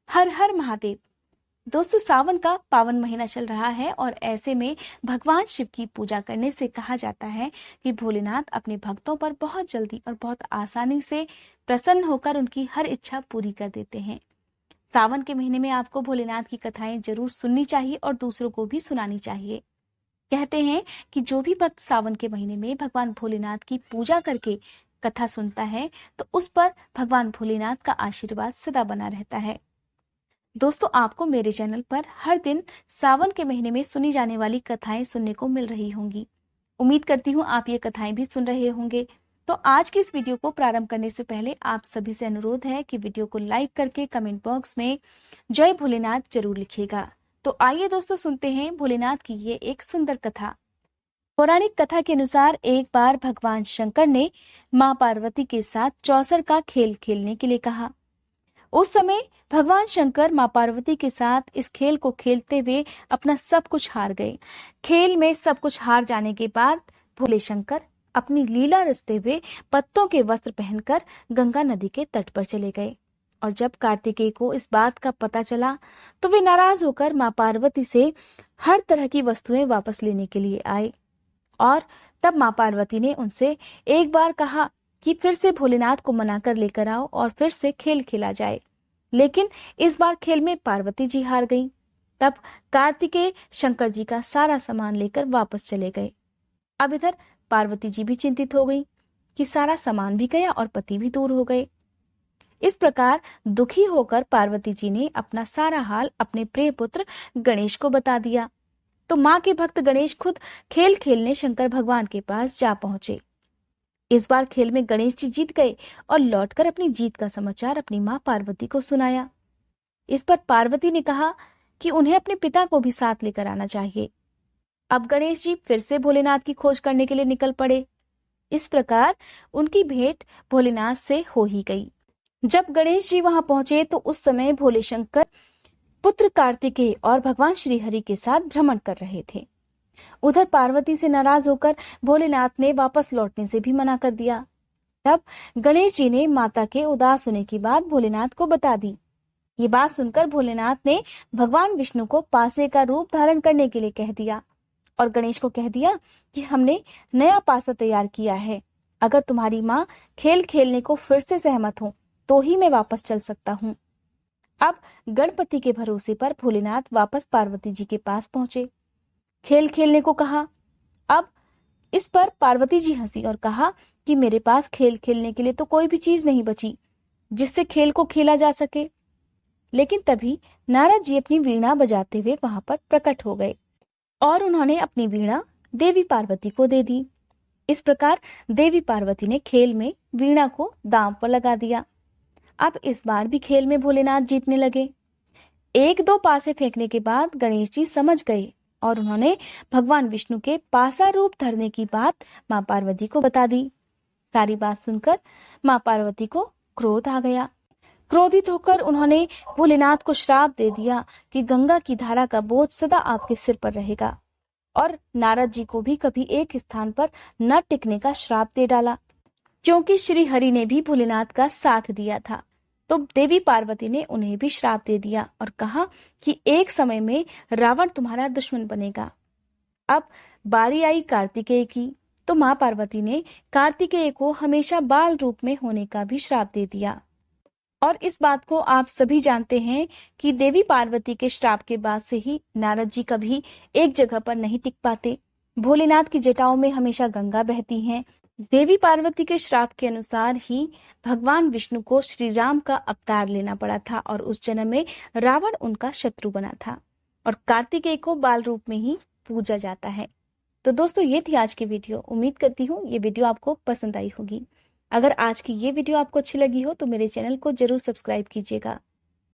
हर हर महादेव। दोस्तों, सावन का पावन महीना चल रहा है और ऐसे में भगवान शिव की पूजा करने से कहा जाता है कि भोलेनाथ अपने भक्तों पर बहुत जल्दी और बहुत आसानी से प्रसन्न होकर उनकी हर इच्छा पूरी कर देते हैं। सावन के महीने में आपको भोलेनाथ की कथाएं जरूर सुननी चाहिए और दूसरों को भी सुनानी चाहिए। कहते हैं कि जो भी भक्त सावन के महीने में भगवान भोलेनाथ की पूजा करके कथा सुनता है तो उस पर भगवान भोलेनाथ का आशीर्वाद सदा बना रहता है। दोस्तों, आपको मेरे चैनल पर हर दिन सावन के महीने में सुनी जाने वाली कथाएं सुनने को मिल रही होंगी। उम्मीद करती हूँ आप ये कथाएं भी सुन रहे होंगे। तो आज की इस वीडियो को प्रारंभ करने से पहले आप सभी से अनुरोध है कि वीडियो को लाइक करके कमेंट बॉक्स में जय भोलेनाथ जरूर लिखिएगा। तो आइए दोस्तों, सुनते हैं भोलेनाथ की ये एक सुंदर कथा। पौराणिक कथा के अनुसार एक बार भगवान शंकर ने मां पार्वती के साथ चौसर का खेल खेलने के लिए कहा। उस समय भगवान शंकर मां पार्वती के साथ इस खेल को खेलते हुए अपना सब कुछ हार गए। खेल में सब कुछ हार जाने के बाद भोले शंकर अपनी लीला रचते हुए पत्तों के वस्त्र पहनकर गंगा नदी के तट पर चले गए। और जब कार्तिकेय को इस बात का पता चला तो वे नाराज होकर मां पार्वती से हर तरह की वस्तुएं वापस लेने के लिए आए। और तब मां पार्वती ने उनसे एक बार कहा कि फिर से भोलेनाथ को मनाकर लेकर आओ और फिर से खेल खेला जाए। लेकिन इस बार खेल में पार्वती जी हार गईं। तब कार्तिकेय शंकर जी का सारा सामान लेकर वापस चले गए। अब इधर पार्वती जी भी चिंतित हो गई कि सारा सामान भी गया और पति भी दूर हो गए। इस प्रकार दुखी होकर पार्वती जी ने अपना सारा हाल अपने प्रिय पुत्र गणेश को बता दिया। तो मां के भक्त गणेश खुद खेल खेलने शंकर भगवान के पास जा पहुंचे। इस बार खेल में गणेश जी जीत गए और लौटकर अपनी जीत का समाचार अपनी मां पार्वती को सुनाया। इस पर पार्वती ने कहा कि उन्हें अपने पिता को भी साथ लेकर आना चाहिए। अब गणेश जी फिर से भोलेनाथ की खोज करने के लिए निकल पड़े। इस प्रकार उनकी भेंट भोलेनाथ से हो ही गई। जब गणेश जी वहां पहुंचे तो उस समय भोले शंकर पुत्र कार्तिकेय और भगवान श्री हरि के साथ भ्रमण कर रहे थे। उधर पार्वती से नाराज होकर भोलेनाथ ने वापस लौटने से भी मना कर दिया। तब गणेश जी ने माता के उदास होने की बात भोलेनाथ को बता दी। ये बात सुनकर भोलेनाथ ने भगवान विष्णु को पासे का रूप धारण करने के लिए कह दिया और गणेश को कह दिया कि हमने नया पासा तैयार किया है। अगर तुम्हारी माँ खेल खेलने को फिर से सहमत हो तो ही मैं वापस चल सकता हूँ। अब गणपति के भरोसे पर भोलेनाथ वापस पार्वती जी के पास पहुंचे। खेल खेलने को कहा। अब इस पर पार्वती जी हंसी और कहा कि मेरे पास खेल खेलने के लिए तो कोई भी चीज नहीं बची जिससे खेल को खेला जा सके। लेकिन तभी नारद जी अपनी वीणा बजाते हुए वहां पर प्रकट हो गए और उन्होंने अपनी वीणा देवी पार्वती को दे दी। इस प्रकार देवी पार्वती ने खेल में वीणा को दांव पर लगा दिया। अब इस बार भी खेल में भोलेनाथ जीतने लगे। एक दो पासे फेंकने के बाद गणेश जी समझ गए और उन्होंने भगवान विष्णु के पासा रूप धरने की बात मां पार्वती को बता दी। सारी बात सुनकर मां पार्वती को क्रोध आ गया। क्रोधित होकर उन्होंने भोलेनाथ को श्राप दे दिया कि गंगा की धारा का बोझ सदा आपके सिर पर रहेगा। और नारद जी को भी कभी एक स्थान पर न टिकने का श्राप दे डाला, क्योंकि श्री हरि ने भी भोलेनाथ का साथ दिया था। तो देवी पार्वती ने उन्हें भी श्राप दे दिया और कहा कि एक समय में रावण तुम्हारा दुश्मन बनेगा। अब बारी आई कार्तिकेय की, तो मां पार्वती ने कार्तिकेय को हमेशा बाल रूप में होने का भी श्राप दे दिया। और इस बात को आप सभी जानते हैं कि देवी पार्वती के श्राप के बाद से ही नारद जी कभी एक जगह पर नहीं टिक पाते। भोलेनाथ की जटाओं में हमेशा गंगा बहती हैं। देवी पार्वती के श्राप के अनुसार ही भगवान विष्णु को श्री राम का अवतार लेना पड़ा था और उस जन्म में रावण उनका शत्रु बना था और कार्तिकेय को बाल रूप में ही पूजा जाता है। तो दोस्तों, ये थी आज की वीडियो। उम्मीद करती हूँ ये वीडियो आपको पसंद आई होगी। अगर आज की ये वीडियो आपको अच्छी लगी हो तो मेरे चैनल को जरूर सब्सक्राइब कीजिएगा।